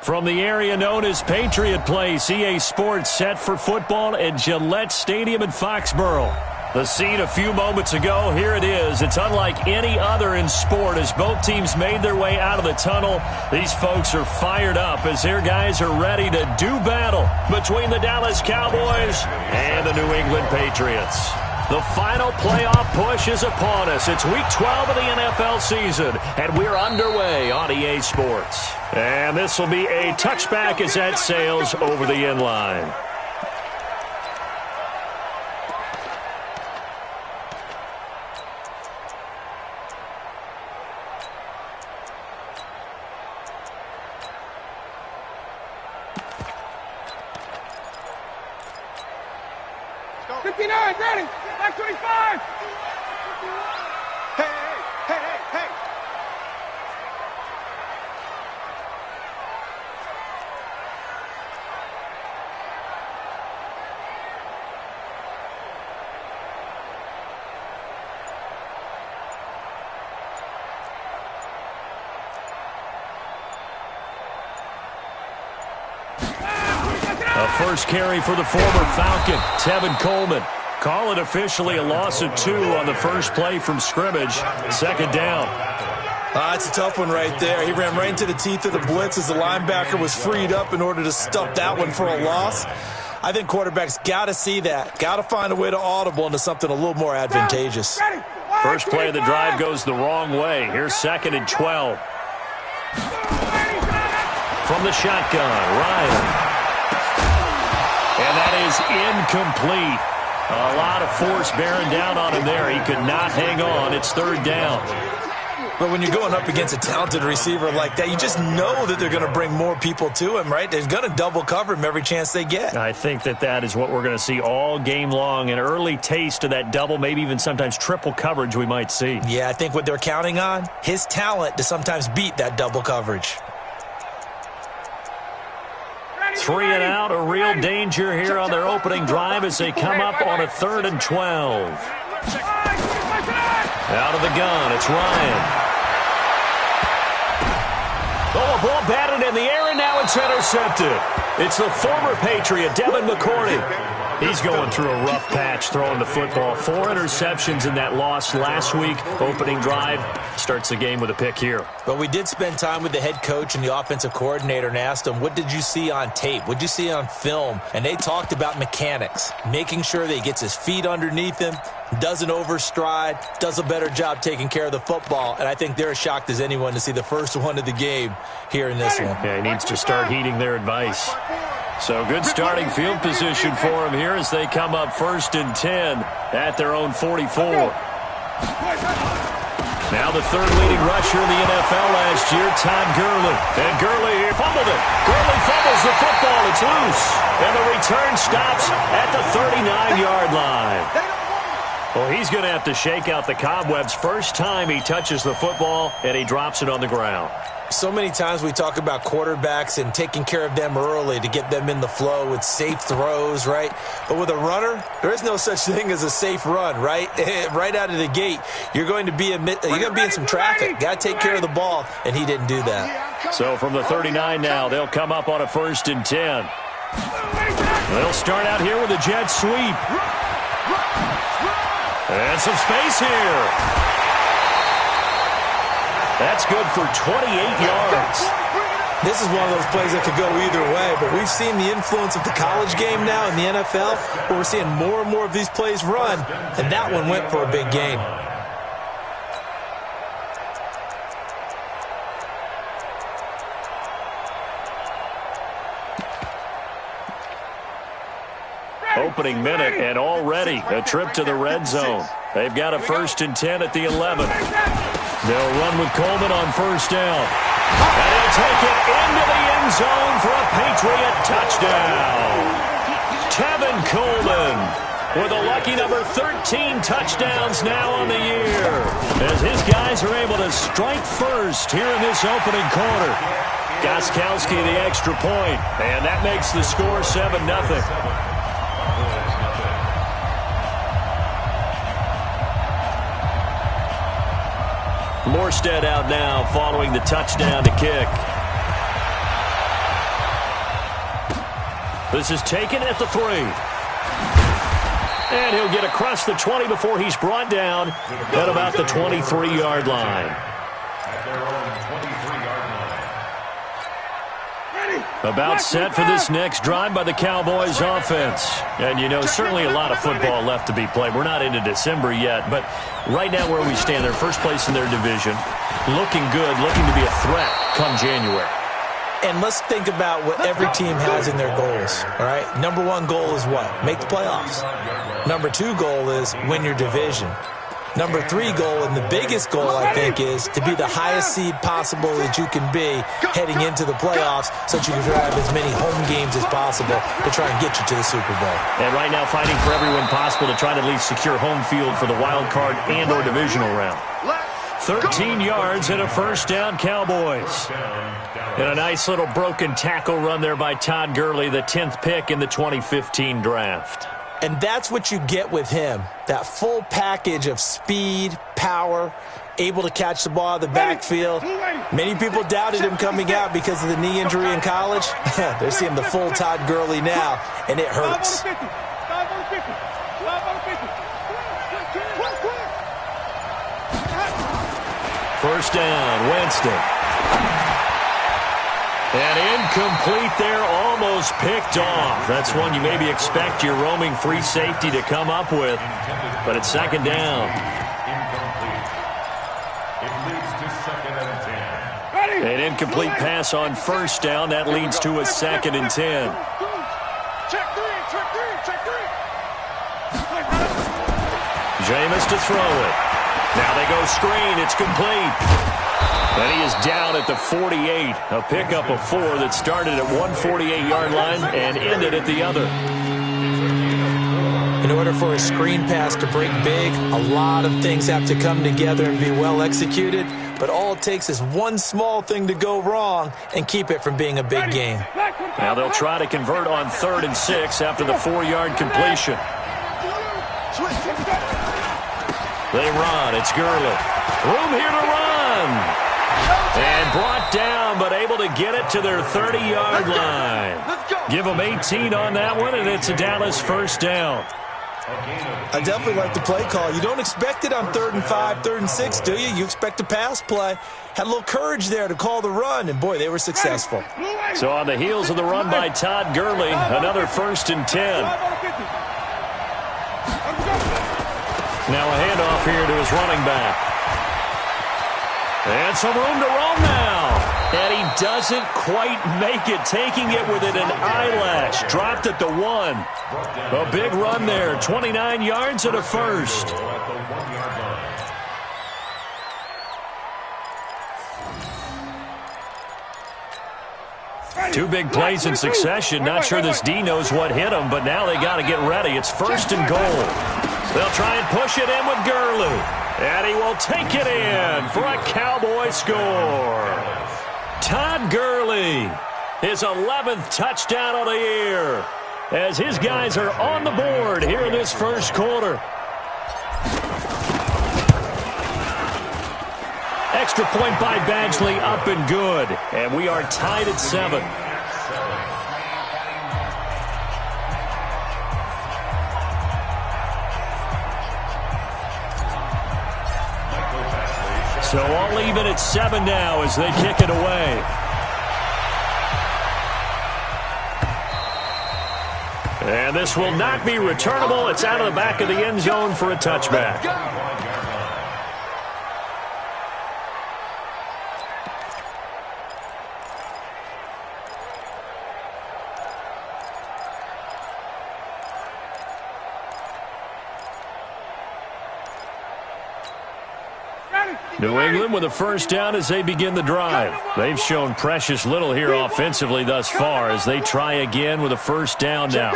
From the area known as Patriot Place, EA Sports set for football at Gillette Stadium in Foxborough. The scene a few moments ago, here it is. It's unlike any other in sport as both teams made their way out of the tunnel. These folks are fired up as their guys are ready to do battle between the Dallas Cowboys and the New England Patriots. The final playoff push is upon us. It's Week 12 of the NFL season, and we're underway on EA Sports. And this will be a touchback as that sails over the end line. Ready? Back 25! Hey! A first carry for the former Falcon, Tevin Coleman. Call it officially a loss of 2 on the first play from scrimmage. Second down. It's a tough one right there. He ran right into the teeth of the blitz as the linebacker was freed up in order to stuff that one for a loss. I think quarterbacks got to see that. Got to find a way to audible into something a little more advantageous. First play of the drive goes the wrong way. Here's 2nd and 12. From the shotgun, Ryan. And that is incomplete. A lot of force bearing down on him there. He could not hang on. It's 3rd down. But when you're going up against a talented receiver like that, you just know that they're going to bring more people to him, right? They're going to double cover him every chance they get. I think that is what we're going to see all game long. An early taste of that double, maybe even sometimes triple coverage we might see. Yeah, I think what they're counting on, his talent to sometimes beat that double coverage. 3 and out, a real danger here on their opening drive as they come up on a 3rd and 12. Out of the gun, it's Ryan. Oh, a ball batted in the air, and now it's intercepted. It's the former Patriot, Devin McCourty. He's going through a rough patch throwing the football. 4 interceptions in that loss last week. Opening drive starts the game with a pick here. But we did spend time with the head coach and the offensive coordinator and asked them, what did you see on tape? What did you see on film? And they talked about mechanics, making sure that he gets his feet underneath him, doesn't overstride, does a better job taking care of the football. And I think they're as shocked as anyone to see the first one of the game here in this one. Yeah, he needs to start heeding their advice. So good starting field position for him here as they come up 1st and 10 at their own 44. Now the 3rd leading rusher in the NFL last year, Todd Gurley. And Gurley here fumbled it. Gurley fumbles the football. It's loose. And the return stops at the 39-yard line. Well, he's going to have to shake out the cobwebs first time he touches the football, and he drops it on the ground. So many times we talk about quarterbacks and taking care of them early to get them in the flow with safe throws, right? But with a runner, there is no such thing as a safe run, right? Right out of the gate, you're going to be in some traffic. Got to take care of the ball, and he didn't do that. So from the 39 now, they'll come up on a 1st and 10. They'll start out here with a jet sweep. And some space here. That's good for 28 yards. This is one of those plays that could go either way, but we've seen the influence of the college game now in the NFL, where we're seeing more and more of these plays run, and that one went for a big gain. Opening minute, and already a trip to the red zone. They've got a 1st and 10 at the 11. They'll run with Coleman on 1st down. And he'll take it into the end zone for a Patriot touchdown. Tevin Coleman with a lucky number 13 touchdowns now on the year, as his guys are able to strike first here in this opening quarter. Gostkowski the extra point, and that makes the score 7-0. Morstead out now following the touchdown to kick. This is taken at the 3. And he'll get across the 20 before he's brought down at about the 23-yard line. About set for this next drive by the Cowboys offense. And, you know, certainly a lot of football left to be played. We're not into December yet, but right now where we stand, they're first place in their division. Looking good, looking to be a threat come January. And let's think about what every team has in their goals, all right? Number one goal is what? Make the playoffs. Number two goal is win your division. Number three goal, and the biggest goal, I think, is to be the highest seed possible that you can be heading into the playoffs so that you can drive as many home games as possible to try and get you to the Super Bowl. And right now fighting for every win possible to try to at least secure home field for the wild card and or divisional round. 13 yards and a first down, Cowboys. And a nice little broken tackle run there by Todd Gurley, the 10th pick in the 2015 draft. And that's what you get with him, that full package of speed, power, able to catch the ball out of the backfield. Many people doubted him coming out because of the knee injury in college. They're seeing the full Todd Gurley now, and it hurts. First down, Winston. And incomplete there, almost picked off. That's one you maybe expect your roaming free safety to come up with. But it's second down. An incomplete pass on first down. That leads to a second and 10. Jameis to throw it. Now they go screen. It's complete. And he is down at the 48. A pickup of 4 that started at one 48-yard line and ended at the other. In order for a screen pass to break big, a lot of things have to come together and be well executed. But all it takes is one small thing to go wrong and keep it from being a big game. Now they'll try to convert on 3rd and 6 after the 4-yard completion. They run. It's Gurley. Room here to run. And brought down, but able to get it to their 30-yard line. Give them 18 on that one, and it's a Dallas first down. I definitely like the play call. You don't expect it on 3rd and 5, 3rd and 6, do you? You expect a pass play. Had a little courage there to call the run, and, boy, they were successful. So on the heels of the run by Todd Gurley, another 1st and 10. Now a handoff here to his running back. And some room to roam now. And he doesn't quite make it, taking it within an eyelash. Dropped at the 1. A big run there, 29 yards and a first. Two big plays in succession. Not sure this D knows what hit him, but now they got to get ready. It's 1st and goal. They'll try and push it in with Gurley. And he will take it in for a Cowboy score. Todd Gurley, his 11th touchdown of the year, as his guys are on the board here in this first quarter. Extra point by Badgley, up and good. And we are tied at 7. So all even at 7 now as they kick it away. And this will not be returnable. It's out of the back of the end zone for a touchback. New England with a first down as they begin the drive. They've shown precious little here offensively thus far as they try again with a first down now.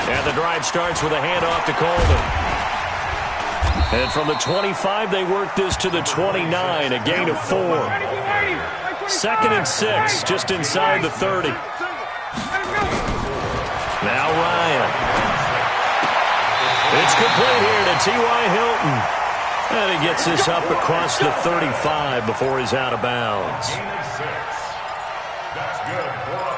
And the drive starts with a handoff to Coleman. And from the 25, they work this to the 29, a gain of 4. 2nd and 6, just inside the 30. Now Ryan. It's complete here to T.Y. Hilton. And he gets this up across the 35 before he's out of bounds.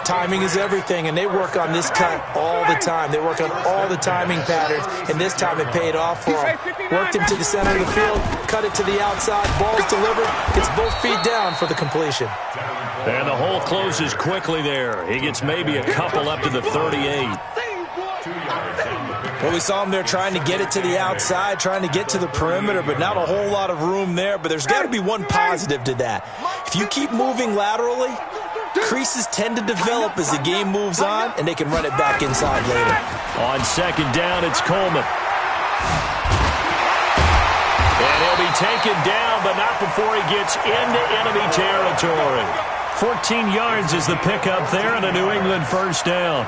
Timing is everything, and they work on this cut all the time. They work on all the timing patterns, and this time it paid off for them. Worked him to the center of the field, cut it to the outside, ball's delivered, gets both feet down for the completion. And the hole closes quickly there. He gets maybe a couple up to the 38. Well, we saw him there trying to get it to the outside, trying to get to the perimeter, but not a whole lot of room there. But there's got to be one positive to that. If you keep moving laterally, creases tend to develop as the game moves on, and they can run it back inside later. On second down, it's Coleman. And he'll be taken down, but not before he gets into enemy territory. 14 yards is the pickup there, and a New England first down.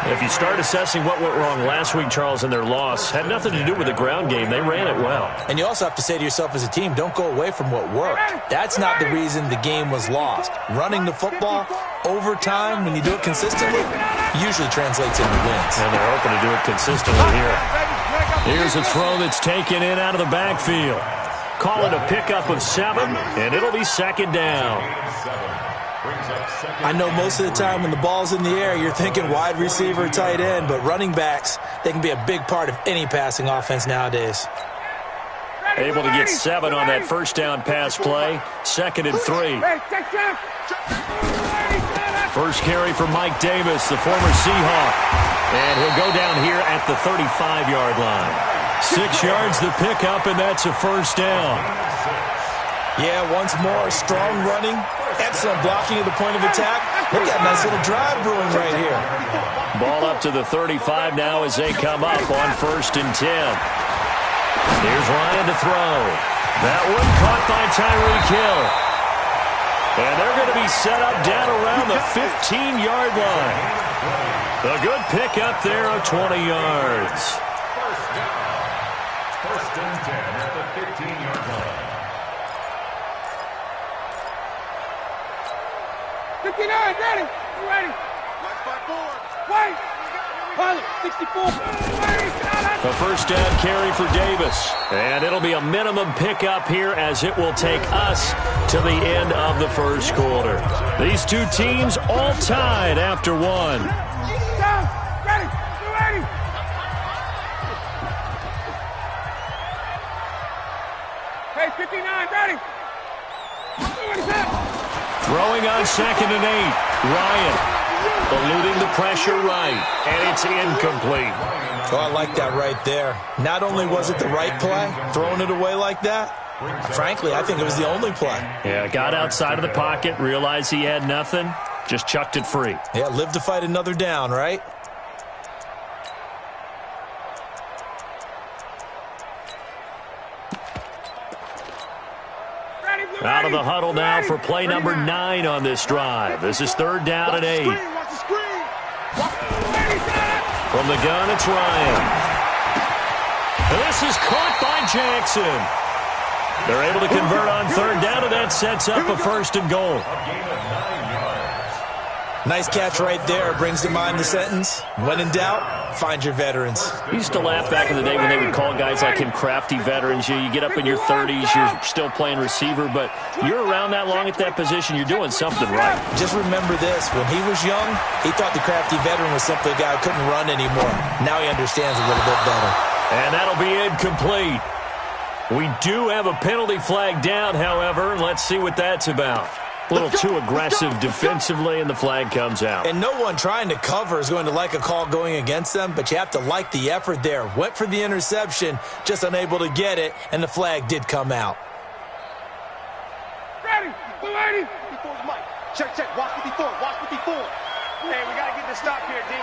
If you start assessing what went wrong last week, Charles, in their loss, had nothing to do with the ground game. They ran it well. And you also have to say to yourself as a team, don't go away from what worked. That's not the reason the game was lost. Running the football over time, when you do it consistently, usually translates into wins. And they're hoping to do it consistently here. Here's a throw that's taken in out of the backfield. Call it a pickup of 7, and it'll be second down. I know most of the time when the ball's in the air, you're thinking wide receiver, tight end, but running backs, they can be a big part of any passing offense nowadays. Able to get 7 on that first down pass play. Second and 3. First carry for Mike Davis, the former Seahawk. And he'll go down here at the 35-yard line. 6 yards the pickup, and that's a first down. Yeah, once more, strong running, excellent blocking at the point of attack. Look at a nice little drive brewing right here. Ball up to the 35 now as they come up on first and 10. Here's Ryan to throw. That one caught by Tyreek Hill. And they're going to be set up down around the 15-yard line. A good pickup there of 20 yards. First and 10 at the 15-yard line. 59, ready. You ready? Wait. Pilot, 64. A first down carry for Davis. And it'll be a minimum pickup here as it will take us to the end of the first quarter. These two teams all tied after one. Down. Ready. You ready? Hey, 59, ready. Throwing on second and 8. Ryan eluding the pressure right, and it's incomplete. Oh, I like that right there. Not only was it the right play, throwing it away like that, frankly, I think it was the only play. Yeah, got outside of the pocket, realized he had nothing, just chucked it free. Yeah, live to fight another down, right? Out of the huddle now for play number 9 on this drive. This is third down and 8. From the gun, it's Ryan. And this is caught by Jackson. They're able to convert on third down, and that sets up a first and goal. Nice catch right there. Brings to mind the sentence, when in doubt, find your veterans. We used to laugh back in the day when they would call guys like him crafty veterans. You get up in your 30s, you're still playing receiver, but you're around that long at that position, you're doing something right. Just remember this. When he was young, he thought the crafty veteran was simply a guy who couldn't run anymore. Now he understands a little bit better. And that'll be incomplete. We do have a penalty flag down, however. Let's see what that's about. A little too aggressive defensively, and the flag comes out. And no one trying to cover is going to like a call going against them, but you have to like the effort there. Went for the interception, just unable to get it, and the flag did come out. Ready. Blue 80. 54's Mike. Check, check. Watch 54. Watch 54. Hey, we got to get this stop here, D.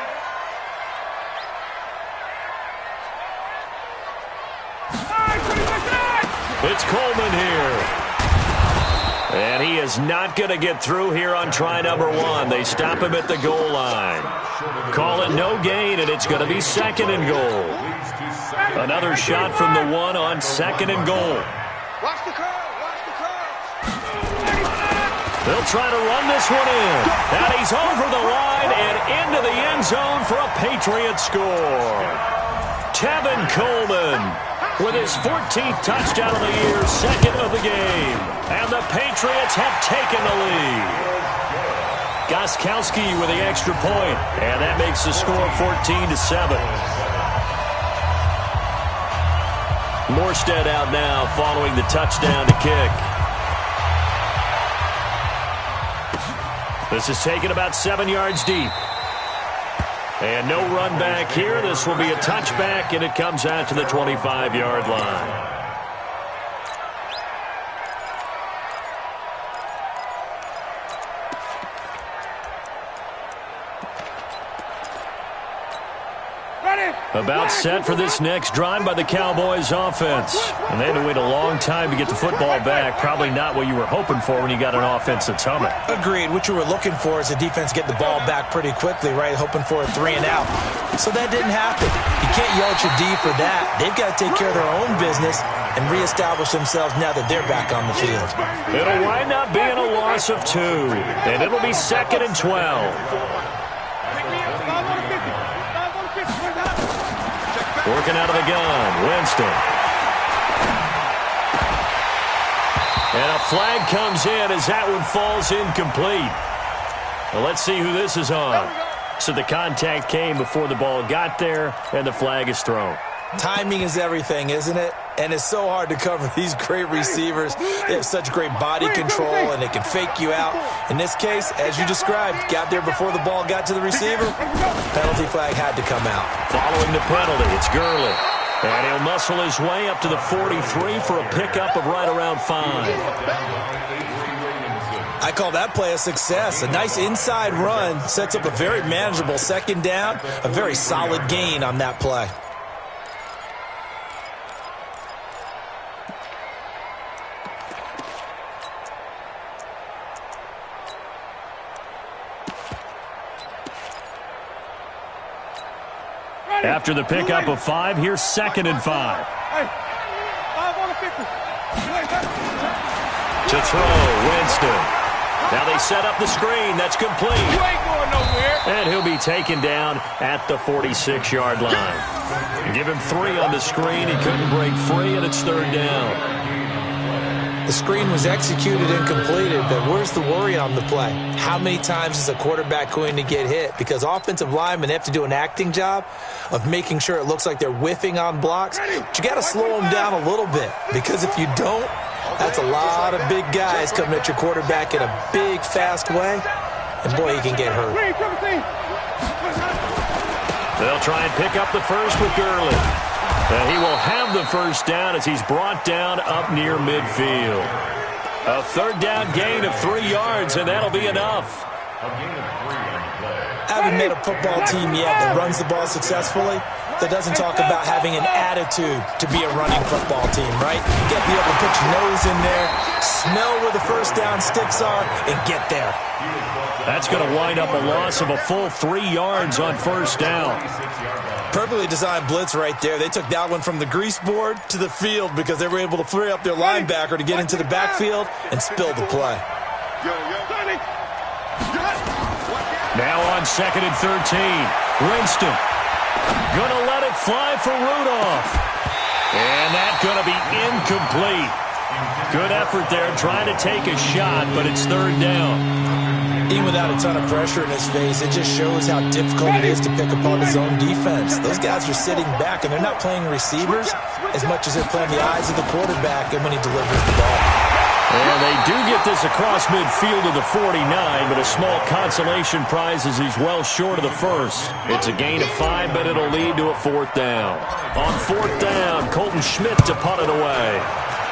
It's Coleman here. And he is not going to get through here on try number 1. They stop him at the goal line. Call it no gain, and it's going to be second and goal. Another shot from the 1 on second and goal. Watch the curve. Watch the curve. They'll try to run this one in. And he's over the line and into the end zone for a Patriot score. Tevin Coleman with his 14th touchdown of the year, second of the game. And the Patriots have taken the lead. Gostkowski with the extra point, and that makes the score 14-7. Morstead out now following the touchdown to kick. This is taken about 7 yards deep. And no run back here. This will be a touchback, and it comes out to the 25-yard line. About set for this next drive by the Cowboys offense. And they had to wait a long time to get the football back. Probably not what you were hoping for when you got an offense that's humming. Agreed. What you were looking for is the defense get the ball back pretty quickly, right? Hoping for a 3 and out. So that didn't happen. You can't yell at your D for that. They've got to take care of their own business and reestablish themselves now that they're back on the field. It'll wind up being a loss of 2. And it'll be 2nd and 12. Working out of the gun, Winston. And a flag comes in as that one falls incomplete. Well, let's see who this is on. So the contact came before the ball got there, and the flag is thrown. Timing is everything, isn't it? And it's so hard to cover these great receivers. They have such great body control, and they can fake you out. In this case, as you described, got there before the ball got to the receiver. Penalty flag had to come out. Following the penalty, it's Gurley. And he'll muscle his way up to the 43 for a pickup of right around 5. I call that play a success. A nice inside run sets up a very manageable second down. A very solid gain on that play. After the pickup of 5, here's 2nd and 5. To throw, Winston. Now they set up the screen. That's complete. You ain't going nowhere. And he'll be taken down at the 46-yard line. Give him 3 on the screen. He couldn't break free, and it's 3rd down. The screen was executed and completed, but where's the worry on the play? How many times is a quarterback going to get hit? Because offensive linemen have to do an acting job of making sure it looks like they're whiffing on blocks. But you got to slow them down a little bit, because if you don't, that's a lot of big guys coming at your quarterback in a big, fast way, and boy, he can get hurt. They'll try and pick up the first with Gurley. And he will have the first down as he's brought down up near midfield. A 3rd down gain of 3 yards, and that'll be enough. I haven't met a football team yet that runs the ball successfully that doesn't talk about having an attitude to be a running football team, right? You got to be able to put your nose in there, smell where the first down sticks are, and get there. That's going to wind up a loss of a full 3 yards on first down. Perfectly designed blitz right there. They took that one from the grease board to the field because they were able to free up their linebacker to get into the backfield and spill the play. Now on 2nd and 13. Winston gonna let it fly for Rudolph. And that's gonna be incomplete. Good effort there trying to take a shot, but it's 3rd down. Even without a ton of pressure in his face, it just shows how difficult it is to pick apart his own defense. Those guys are sitting back, and they're not playing receivers as much as they're playing the eyes of the quarterback and when he delivers the ball. And they do get this across midfield to the 49, but a small consolation prize as he's well short of the first. It's a gain of 5, but it'll lead to a 4th down. On 4th down, Colton Schmidt to punt it away.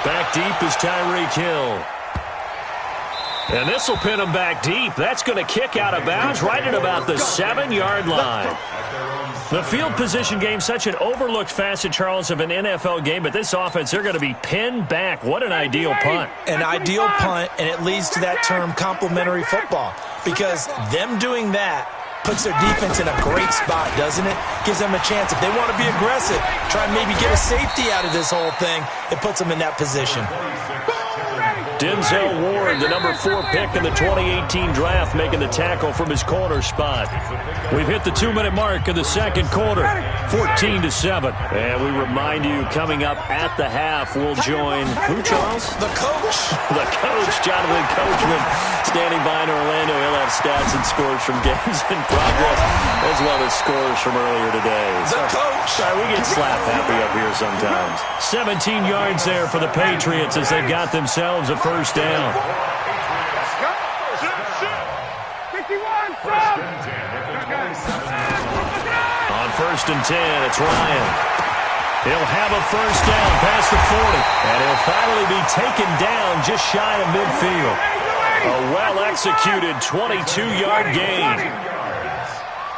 Back deep is Tyreek Hill. And this will pin him back deep. That's going to kick out of bounds right at about the 7-yard line. The field position game, such an overlooked facet, Charles, of an NFL game, but this offense, they're going to be pinned back. What an ideal punt. An ideal punt, and it leads to that term complementary football, because them doing that puts their defense in a great spot, doesn't it? Gives them a chance. If they want to be aggressive, try and maybe get a safety out of this whole thing, it puts them in that position. Denzel Ward, the number 4 pick in the 2018 draft, making the tackle from his corner spot. We've hit the 2-minute mark of the second quarter, 14-7. And we remind you, coming up at the half, we'll join who, Charles? The coach. The coach, Jonathan Coachman, standing by in Orlando. He'll have stats and scores from games in progress, as well as scores from earlier today. The coach. Sorry, we get slap happy up here sometimes. 17 yards there for the Patriots as they've got themselves a first down. On first and 10, it's Ryan. He'll have a first down past the 40, and he'll finally be taken down just shy of midfield. A well-executed 22-yard gain.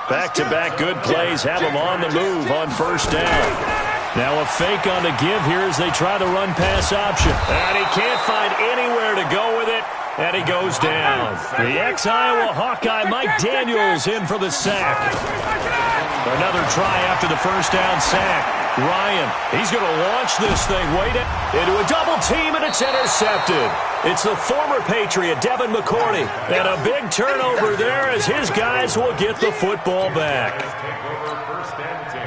Back-to-back good plays have him on the move on first down. Now a fake on the give here as they try the run-pass option. And he can't find anywhere to go with it, and he goes down. The ex-Iowa Hawkeye Mike Daniels in for the sack. Another try after the first down sack. Ryan, he's going to launch this thing. Wait into a double team, and it's intercepted. It's the former Patriot, Devin McCourty. And a big turnover there as his guys will get the football back.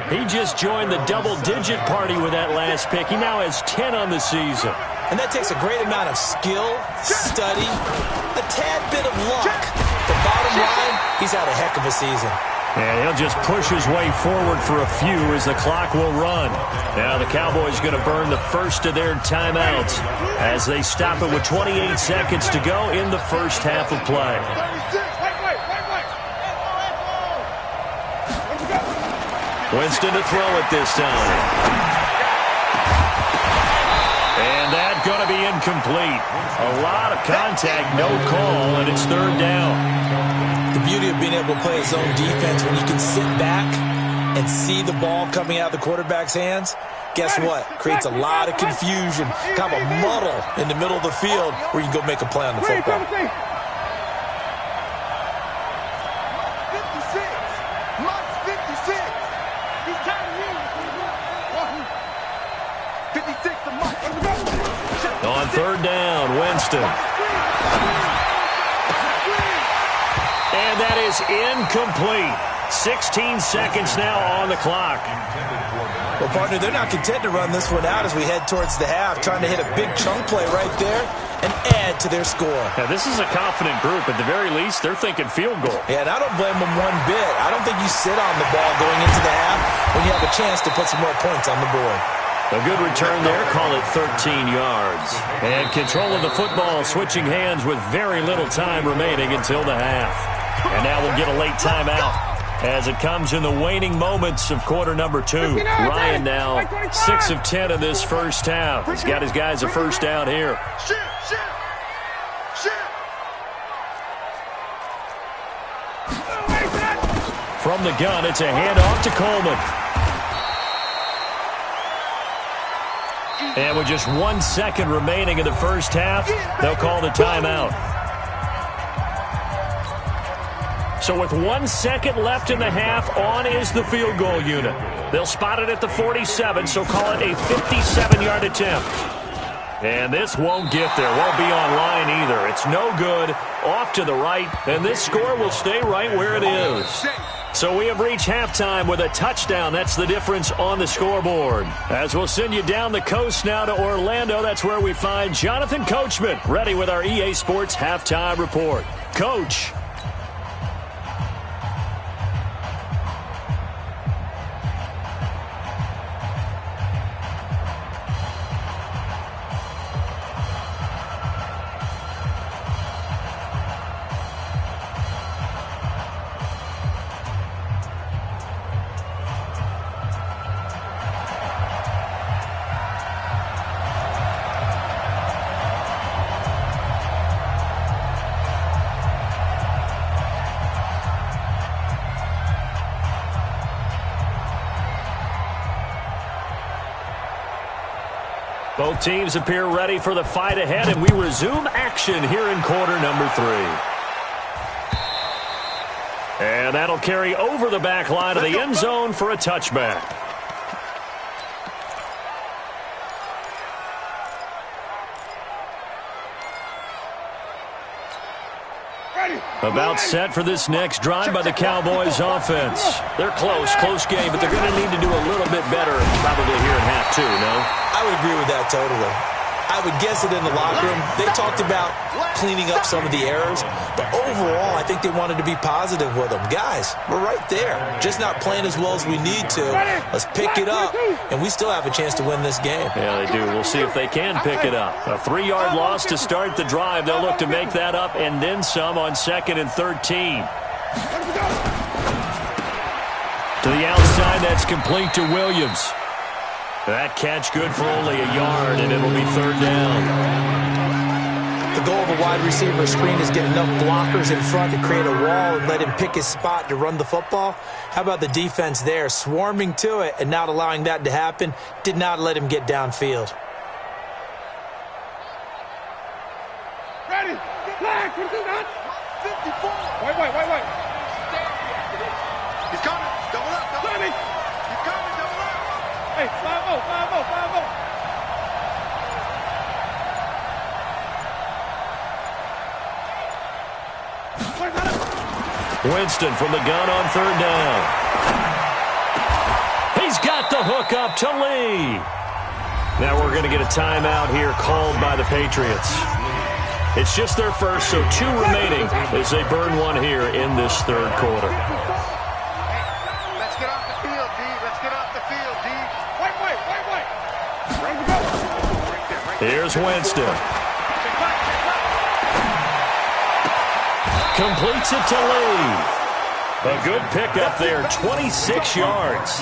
He just joined the double-digit party with that last pick. He now has 10 on the season. And that takes a great amount of skill, study, a tad bit of luck. The bottom line, he's had a heck of a season. And he'll just push his way forward for a few as the clock will run. Now the Cowboys going to burn the first of their timeouts as they stop it with 28 seconds to go in the first half of play. Winston to throw it this time. And that's going to be incomplete. A lot of contact, no call, and it's third down. The beauty of being able to play a zone defense when you can sit back and see the ball coming out of the quarterback's hands, guess what? Creates a lot of confusion, kind of a muddle in the middle of the field where you can go make a play on the football. 56. He's counting in. 56 to Mike. On third down, Winston. And that is incomplete. 16 seconds now on the clock. Well, partner, they're not content to run this one out as we head towards the half, trying to hit a big chunk play right there and add to their score. Now, this is a confident group. At the very least, they're thinking field goal. Yeah, and I don't blame them one bit. I don't think you sit on the ball going into the half when you have a chance to put some more points on the board. A good return there, call it 13 yards. And control of the football, switching hands with very little time remaining until the half. And now we'll get a late timeout as it comes in the waning moments of quarter number 2. Ryan now 6 of 10 in this first half. He's got his guys a first down here. From the gun, it's a handoff to Coleman. And with just 1 second remaining in the first half, they'll call the timeout. So with 1 second left in the half, on is the field goal unit. They'll spot it at the 47, so call it a 57-yard attempt. And this won't get there, won't be on line either. It's no good, off to the right, and this score will stay right where it is. So we have reached halftime with a touchdown. That's the difference on the scoreboard. As we'll send you down the coast now to Orlando, that's where we find Jonathan Coachman, ready with our EA Sports Halftime Report. Coach. Both teams appear ready for the fight ahead, and we resume action here in quarter number 3. And that'll carry over the back line of the end zone for a touchback. About set for this next drive by the Cowboys offense. They're close game, but they're going to need to do a little bit better probably here in half two, no? I would agree with that totally. I would guess it in the locker room. They talked about cleaning up some of the errors, but overall, I think they wanted to be positive with them. Guys, we're right there. Just not playing as well as we need to. Let's pick it up, and we still have a chance to win this game. Yeah, they do. We'll see if they can pick it up. A 3-yard loss to start the drive. They'll look to make that up and then some on 2nd and 13. To the outside, that's complete to Williams. That catch good for only a yard, and it'll be 3rd down. The goal of a wide receiver screen is get enough blockers in front to create a wall and let him pick his spot to run the football. How about the defense there, swarming to it and not allowing that to happen? Did not let him get downfield. Ready? Flag! 54! Wait. He's coming. Double up. Ready? He's coming. Double up. Hey, 5-0. Winston from the gun on 3rd down. He's got the hook up to Lee. Now we're going to get a timeout here called by the Patriots. It's just their first, so 2 remaining as they burn one here in this 3rd quarter. Let's get off the field, D. Let's get off the field, D. Wait. Ready to go. Here's Winston. Completes it to Lee. A good pickup there, 26 yards.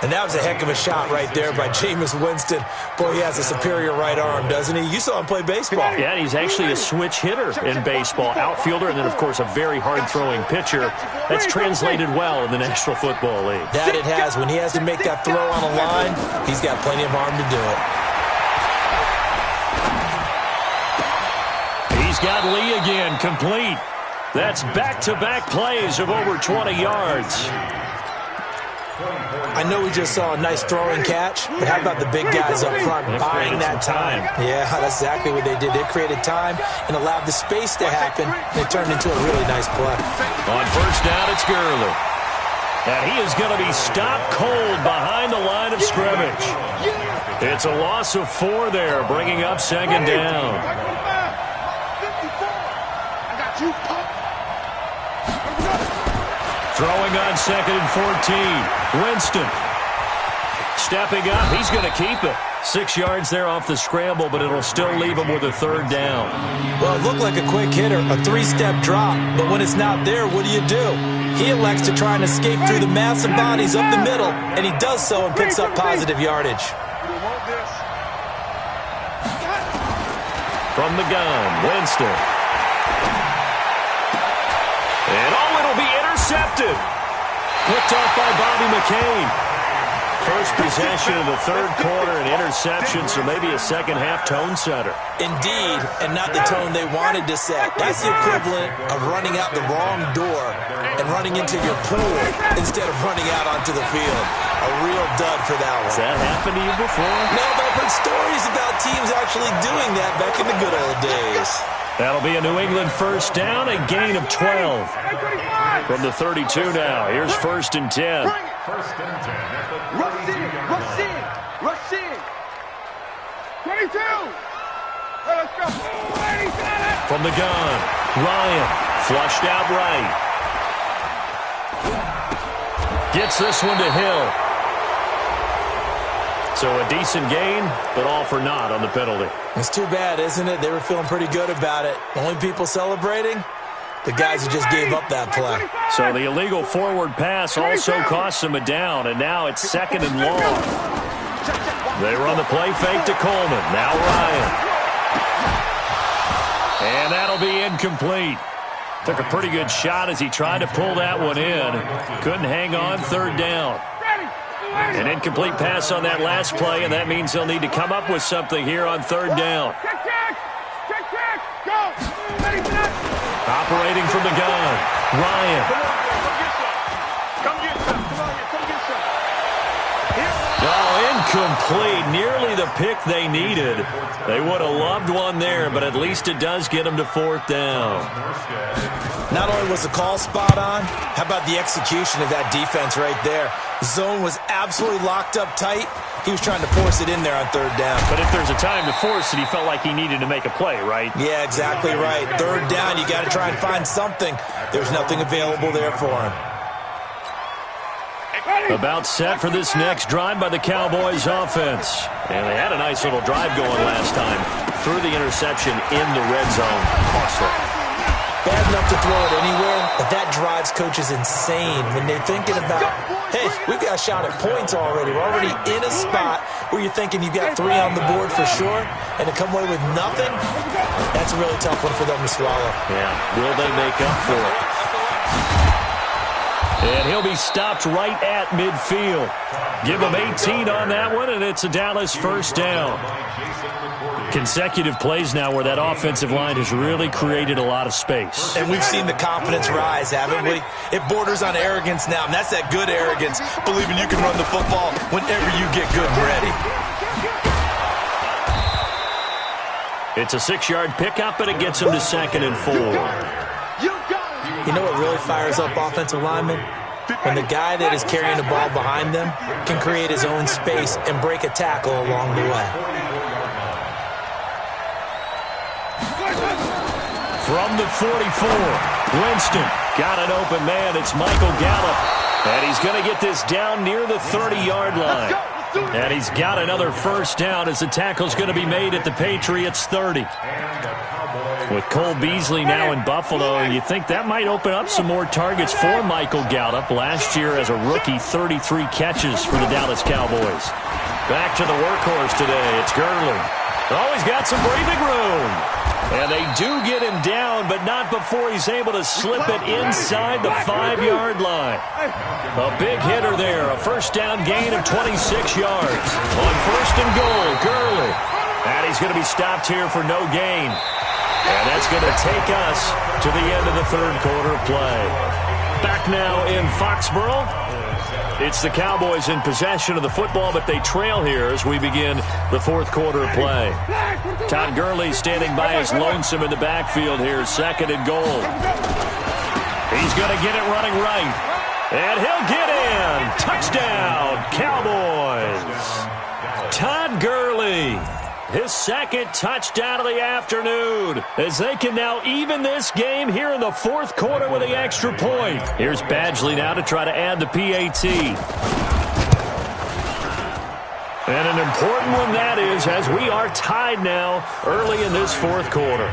And that was a heck of a shot right there by Jameis Winston. Boy, he has a superior right arm, doesn't he? You saw him play baseball. Yeah, and he's actually a switch hitter in baseball. Outfielder, and then, of course, a very hard-throwing pitcher. That's translated well in the National Football League. That it has. When he has to make that throw on a line, he's got plenty of arm to do it. He's got Lee again, complete. That's back-to-back plays of over 20 yards. I know we just saw a nice throwing catch, but how about the big guys up front buying that time? Yeah, that's exactly what they did. They created time and allowed the space to happen, and it turned into a really nice play. On 1st down, it's Gurley. And he is going to be stopped cold behind the line of scrimmage. It's a loss of 4 there, bringing up 2nd down. Throwing on 2nd and 14. Winston stepping up. He's going to keep it. 6 yards there off the scramble, but it'll still leave him with a 3rd down. Well, it looked like a quick hitter, a 3-step drop, but when it's not there, what do? He elects to try and escape through the massive bodies up the middle, and he does so and picks up positive yardage. From the gun, Winston. And it'll be intercepted. Picked off by Bobby McCain. First possession of the 3rd quarter, an interception, so maybe a second-half tone setter. Indeed, and not the tone they wanted to set. That's the equivalent of running out the wrong door and running into your pool instead of running out onto the field. A real dud for that one. Has that happened to you before? No, but I've heard stories about teams actually doing that back in the good old days. That'll be a New England 1st down, a gain of 12. From the 32 now, here's 1st and 10. Rush in. 22. Hey, let's go. From the gun, Ryan, flushed out right. Gets this one to Hill. So a decent gain, but all for naught on the penalty. It's too bad, isn't it? They were feeling pretty good about it. Only people celebrating? The guys who just gave up that play. So the illegal forward pass also cost them a down, and now it's 2nd and long. They run the play fake to Coleman. Now Ryan. And that'll be incomplete. Took a pretty good shot as he tried to pull that one in. Couldn't hang on, 3rd down. An incomplete pass on that last play, and that means they'll need to come up with something here on 3rd down. Check, go. Operating from the gun, Ryan. Come get some. Come get some. Oh, incomplete. Nearly the pick they needed. They would have loved one there, but at least it does get them to 4th down. Not only was the call spot on, how about the execution of that defense right there? Zone was absolutely locked up tight. He was trying to force it in there on 3rd down. But if there's a time to force it, he felt like he needed to make a play, right? Yeah, exactly right. 3rd down, you got to try and find something. There's nothing available there for him. About set for this next drive by the Cowboys offense. And they had a nice little drive going last time. Threw the interception in the red zone. Costly. Bad enough to throw it anywhere, but that drives coaches insane when they're thinking about, hey, we've got a shot at points already. We're already in a spot where you're thinking you've got 3 on the board for sure, and to come away with nothing, that's a really tough one for them to swallow. Yeah, will they make up for it? And he'll be stopped right at midfield. Give him 18 on that one, and it's a Dallas 1st down. Consecutive plays now where that offensive line has really created a lot of space. And we've seen the confidence rise, haven't we? It borders on arrogance now, and that's that good arrogance, believing you can run the football whenever you get good and ready. It's a 6-yard pickup, and it gets him to 2nd and 4. You know what really fires up offensive linemen? When the guy that is carrying the ball behind them can create his own space and break a tackle along the way. From the 44, Winston got an open man. It's Michael Gallup. And he's going to get this down near the 30-yard line. And he's got another 1st down as the tackle's going to be made at the Patriots' 30. With Cole Beasley now in Buffalo, you think that might open up some more targets for Michael Gallup. Last year as a rookie, 33 catches for the Dallas Cowboys. Back to the workhorse today. It's Gurley. Oh, he's got some breathing room. And they do get him down, but not before he's able to slip it inside the 5-yard line. A big hitter there. A 1st down gain of 26 yards. On 1st and goal, Gurley. And he's going to be stopped here for no gain. And that's going to take us to the end of the 3rd quarter play. Back now in Foxborough. It's the Cowboys in possession of the football, but they trail here as we begin the 4th quarter play. Todd Gurley standing by his lonesome in the backfield here, 2nd and goal. He's going to get it running right. And he'll get in. Touchdown, Cowboys. Todd Gurley. His 2nd touchdown of the afternoon as they can now even this game here in the 4th quarter with the extra point. Here's Badgley now to try to add the PAT. And an important one that is, as we are tied now early in this 4th quarter.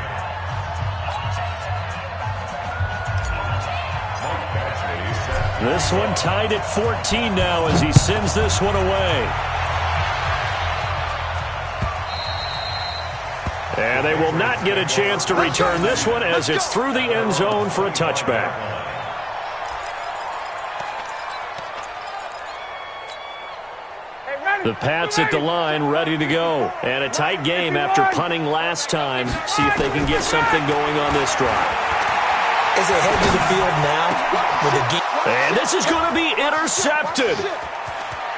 This one tied at 14 now as he sends this one away. And they will not get a chance to return this one as it's through the end zone for a touchback. The Pats at the line ready to go. And a tight game after punting last time. See if they can get something going on this drive. As they head to the field now with a game. And this is going to be intercepted.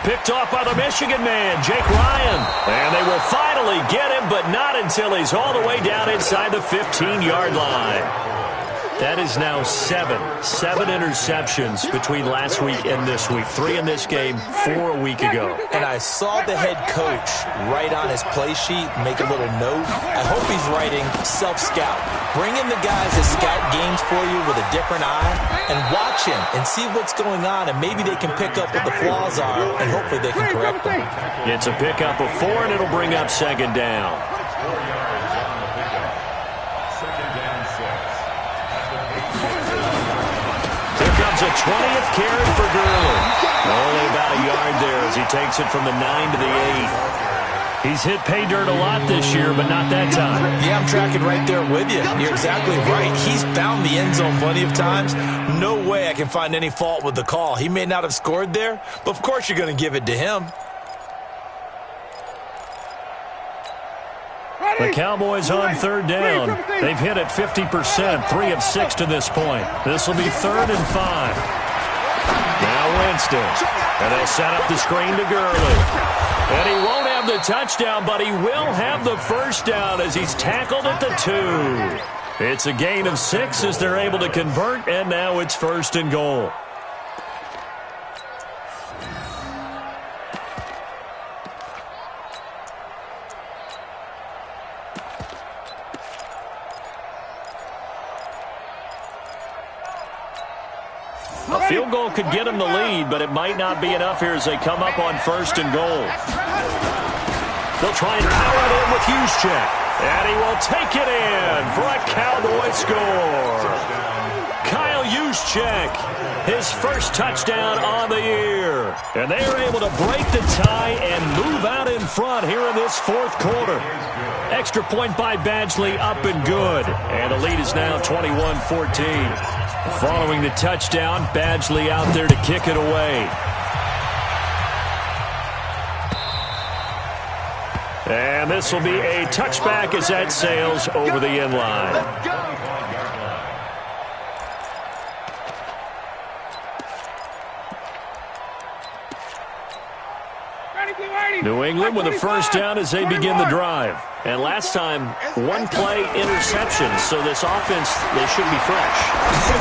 Picked off by the Michigan man, Jake Ryan. And they will finally get him, but not until he's all the way down inside the 15-yard line. That is now 7 interceptions between last week and this week. 3 in this game, 4 a week ago. And I saw the head coach write on his play sheet, make a little note. I hope he's writing self-scout. Bring in the guys to scout games for you with a different eye and watch him and see what's going on, and maybe they can pick up what the flaws are, and hopefully they can correct them. It's a pickup of 4, and it'll bring up 2nd down. A 20th carry for Gurley. Only about a yard there as he takes it from the 9 to the 8. He's hit pay dirt a lot this year, but not that time. Yeah, I'm tracking right there with you. You're exactly right. He's found the end zone plenty of times. No way I can find any fault with the call. He may not have scored there, but of course you're going to give it to him. The Cowboys on 3rd down. They've hit it 50%, 3 of 6 to this point. This will be 3rd and 5. Now Winston. And they'll set up the screen to Gurley. And he won't have the touchdown, but he will have the first down as he's tackled at the 2. It's a gain of 6 as they're able to convert, and now it's 1st and goal. A field goal could get them the lead, but it might not be enough here as they come up on 1st and goal. They'll try and power it in with Juszczyk. And he will take it in for a Cowboy score. Kyle Juszczyk, his first touchdown on the year. And they are able to break the tie and move out in front here in this 4th quarter. Extra point by Badgley, up and good. And the lead is now 21-14. Following the touchdown, Badgley out there to kick it away. And this will be a touchback as that sails over the end line. New England with a first down as they begin the drive. And last time, 1-play interception, so this offense, they should be fresh.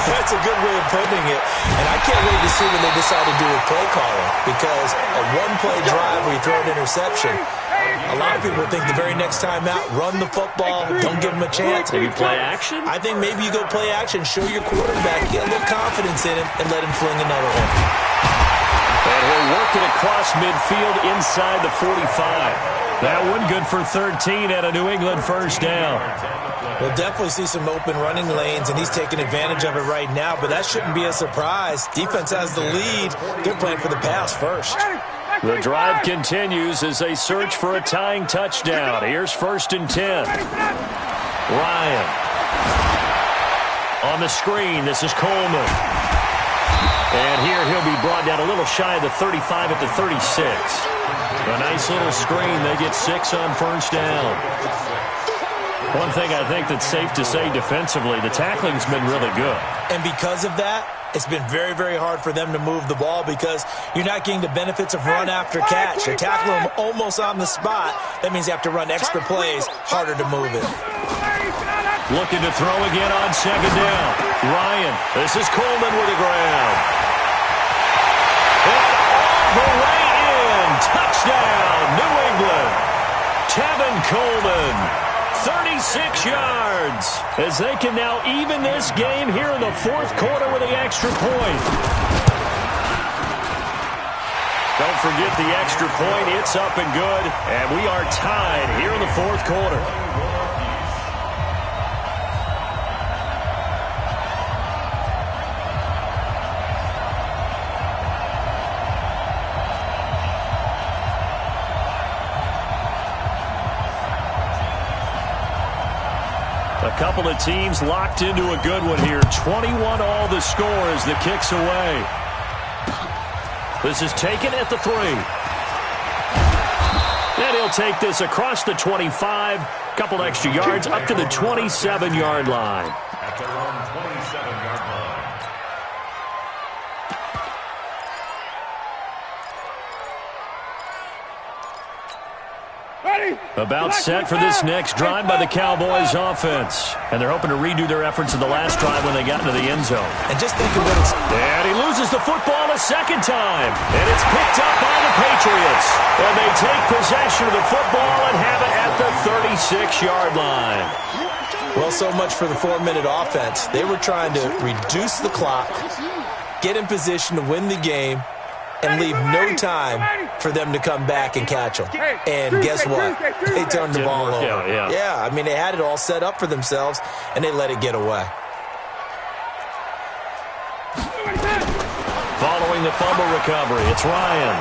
That's a good way of putting it. And I can't wait to see what they decide to do with play calling, because a 1-play drive where you throw an interception, a lot of people think the very next time out, run the football, don't give them a chance. Maybe play action? I think maybe you go play action, show your quarterback, get a little confidence in him, and let him fling another one. And he'll work it across midfield inside the 45. That one good for 13 at a New England first down. We'll definitely see some open running lanes, and he's taking advantage of it right now, but that shouldn't be a surprise. Defense has the lead. They're playing for the pass first. The drive continues as they search for a tying touchdown. Here's 1st and 10. Ryan. On the screen, this is Coleman. And here he'll be brought down a little shy of the 35 at the 36. A nice little screen. They get 6 on first down. One thing I think that's safe to say defensively, the tackling's been really good. And because of that, it's been very, very hard for them to move the ball because you're not getting the benefits of run after catch. They tackle them almost on the spot. That means you have to run extra plays, harder to move it. Looking to throw again on 2nd down. Ryan, this is Coleman with the ground. And all the way in. Touchdown, New England. Tevin Coleman, 36 yards. As they can now even this game here in the 4th quarter with the extra point. Don't forget the extra point. It's up and good. And we are tied here in the 4th quarter. A couple of teams locked into a good one here. 21 all the score as the kick's away. This is taken at the 3. And he'll take this across the 25. Couple extra yards up to the 27-yard line. At their own 27-yard line. About set for this next drive by the Cowboys offense. And they're hoping to redo their efforts in the last drive when they got into the end zone. And just think of what it's... And he loses the football a second time. And it's picked up by the Patriots. And they take possession of the football and have it at the 36-yard line. Well, so much for the 4-minute offense. They were trying to reduce the clock, get in position to win the game, and leave no time for them to come back and catch them. And guess what? They turned the ball over. Yeah, I mean, they had it all set up for themselves, and they let it get away. Following the fumble recovery, it's Ryan.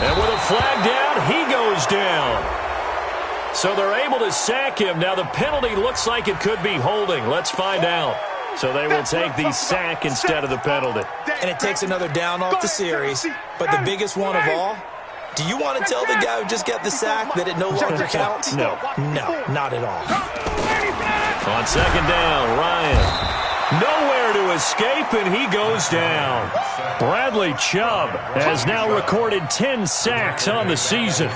And with a flag down, he goes down. So they're able to sack him. Now the penalty looks like it could be holding. Let's find out. So they will take the sack instead of the penalty. And it takes another down off the series. But the biggest one of all, do you want to tell the guy who just got the sack that it no longer counts? No. No, not at all. On 2nd down, Ryan. Nowhere to escape, and he goes down. Bradley Chubb has now recorded 10 sacks on the season.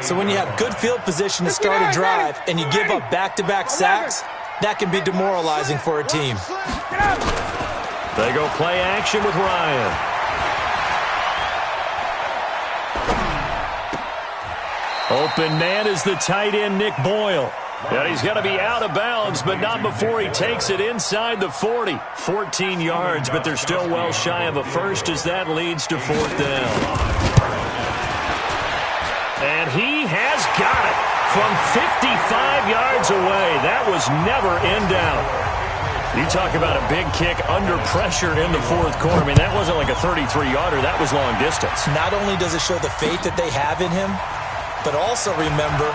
So when you have good field position to start a drive and you give up back-to-back sacks, that can be demoralizing for a team. They go play action with Ryan. Open man is the tight end, Nick Boyle. And he's going to be out of bounds, but not before he takes it inside the 40. 14 yards, but they're still well shy of a first as that leads to fourth down. And he has got it from 55 yards away. That was never in doubt. You talk about a big kick under pressure in the fourth quarter. I mean, that wasn't like a 33-yarder. That was long distance. Not only does it show the faith that they have in him, but also remember,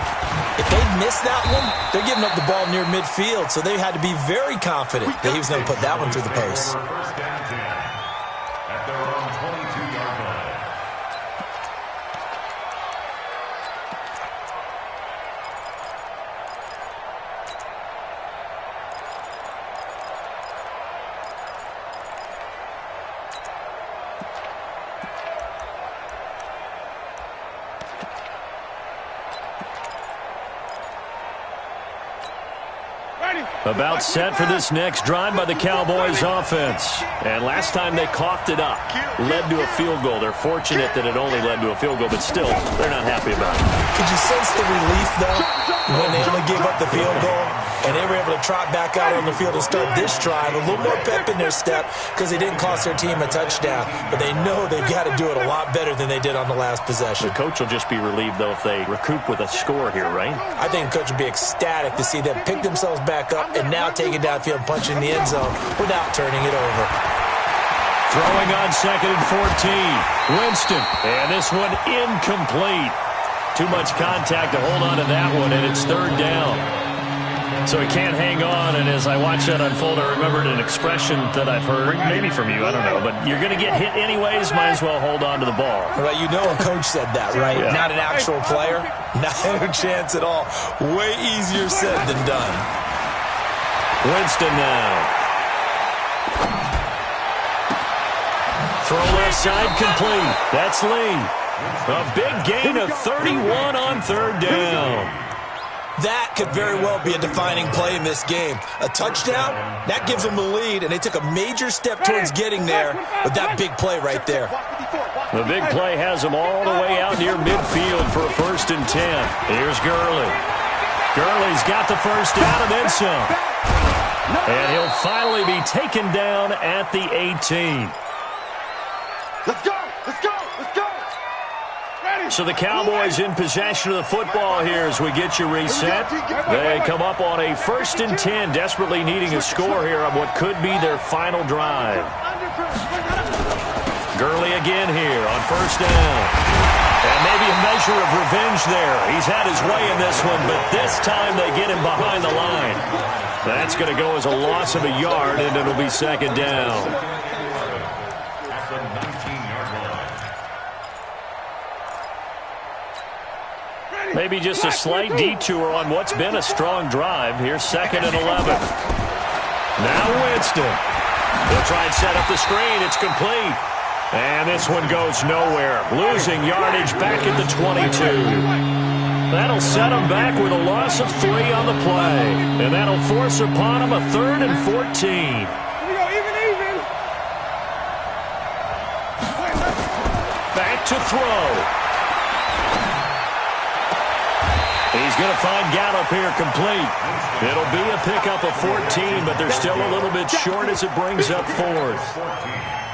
if they miss that one, they're giving up the ball near midfield, so they had to be very confident that he was going to put that one through the post. First and 10 at their own 22-yard line. About set for this next drive by the Cowboys offense. And last time they coughed it up, led to a field goal. They're fortunate that it only led to a field goal, but still, they're not happy about it. Could you sense the relief, though, when they only gave up the field goal and they were able to trot back out on the field and start this drive? A little more pep in their step because they didn't cost their team a touchdown, but they know they've got to do it a lot better than they did on the last possession. The coach will just be relieved, though, if they recoup with a score here, right? I think the coach will be ecstatic to see them pick themselves back up and now take it downfield and punch in the end zone without turning it over. Throwing on 2nd and 14. Winston. And this one incomplete. Too much contact to hold on to that one, and it's third down. So he can't hang on, and as I watch that unfold, I remembered an expression that I've heard, maybe from you, I don't know, but you're going to get hit anyways, might as well hold on to the ball. Well, you know a coach said that, right? Yeah. Not an actual player. Not a chance at all. Way easier said than done. Winston now. Throw left side complete. That's Lee. A big gain of 31 on third down. That could very well be a defining play in this game. A touchdown, that gives them the lead, and they took a major step towards getting there with that big play right there. The big play has them all the way out near midfield for a 1st and 10. Here's Gurley. Gurley's got the first down and then some. And he'll finally be taken down at the 18. Let's go! Let's go! Let's go! So the Cowboys in possession of the football here as we get you reset. They come up on a 1st and 10, desperately needing a score here on what could be their final drive. Gurley again here on 1st down. And maybe a measure of revenge there. He's had his way in this one, but this time they get him behind the line. That's going to go as a loss of a yard, and it'll be 2nd down. Maybe just a slight detour on what's been a strong drive. Here's 2nd and 11. Now Winston. They'll try and set up the screen. It's complete. And this one goes nowhere. Losing yardage back at the 22. That'll set them back with a loss of 3 on the play. And that'll force upon them a 3rd and 14. Here we go, even. Back to throw. He's going to find Gallup here complete. It'll be a pickup of 14, but they're still a little bit short as it brings up 4th.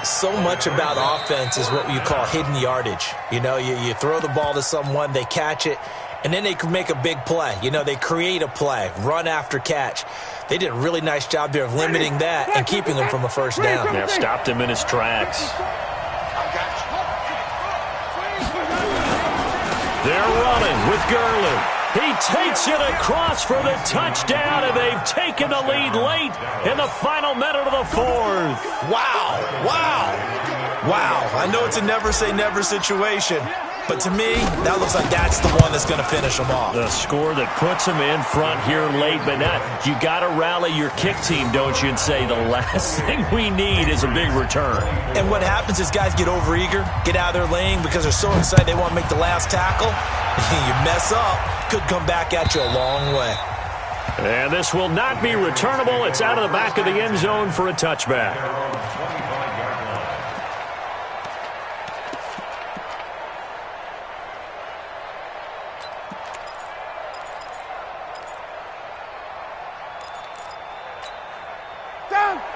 So much about offense is what you call hidden yardage. You know, you throw the ball to someone, they catch it, and then they can make a big play. You know, they create a play, run after catch. They did a really nice job there of limiting that and keeping him from a 1st down. Yeah, stopped him in his tracks. They're running with Gurley. He takes it across for the touchdown, and they've taken the lead late in the final minute of the 4th. Wow. I know it's a never say never situation, But to me, that looks like that's the one that's going to finish them off. The score that puts them in front here late, but now you got to rally your kick team, don't you, and say the last thing we need is a big return. And what happens is guys get overeager, get out of their lane because they're so excited they want to make the last tackle. You mess up, could come back at you a long way. And this will not be returnable. It's out of the back of the end zone for a touchback.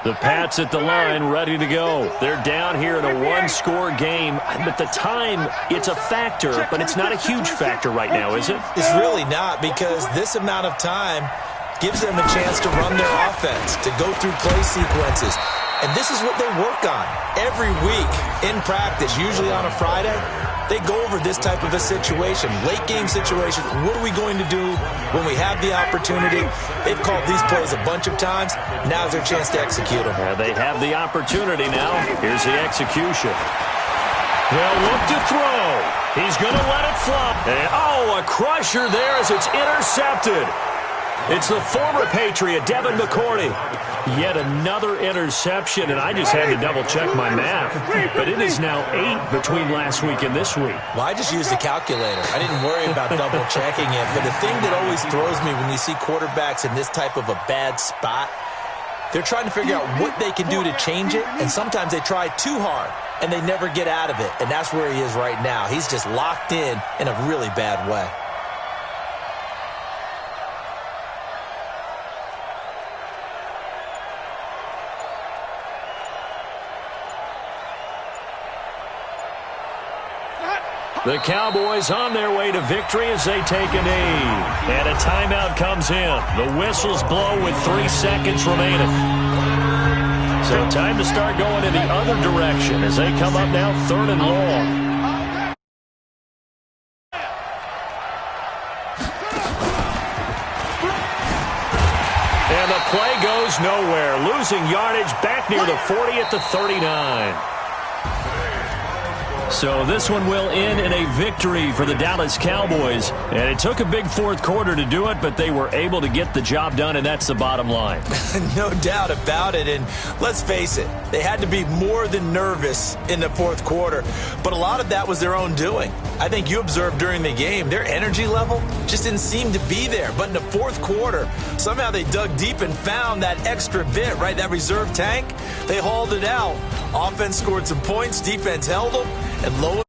The Pats at the line, ready to go. They're down here in a one-score game, but the time, it's a factor, but it's not a huge factor right now, is it? It's really not, because this amount of time gives them a chance to run their offense, to go through play sequences. And this is what they work on every week in practice, usually on a Friday. They go over this type of a situation, late game situation. What are we going to do when we have the opportunity? They've called these plays a bunch of times. Now's their chance to execute them. They have the opportunity now. Here's the execution. They'll look to throw. He's going to let it fly. And, a crusher there as it's intercepted. It's the former Patriot, Devin McCourty. Yet another interception, and I just had to double-check my math. But it is now 8 between last week and this week. Well, I just used a calculator. I didn't worry about double-checking it. But the thing that always throws me when you see quarterbacks in this type of a bad spot, they're trying to figure out what they can do to change it, and sometimes they try too hard, and they never get out of it. And that's where he is right now. He's just locked in a really bad way. The Cowboys on their way to victory as they take a knee. And a timeout comes in. The whistles blow with 3 seconds remaining. So time to start going in the other direction as they come up now 3rd and long. And the play goes nowhere. Losing yardage back near the 40 at the 39. So this one will end in a victory for the Dallas Cowboys. And it took a big 4th quarter to do it, but they were able to get the job done, and that's the bottom line. No doubt about it. And let's face it, they had to be more than nervous in the 4th quarter. But a lot of that was their own doing. I think you observed during the game, their energy level just didn't seem to be there. But in the 4th quarter, somehow they dug deep and found that extra bit, right? That reserve tank. They hauled it out. Offense scored some points. Defense held them. And lo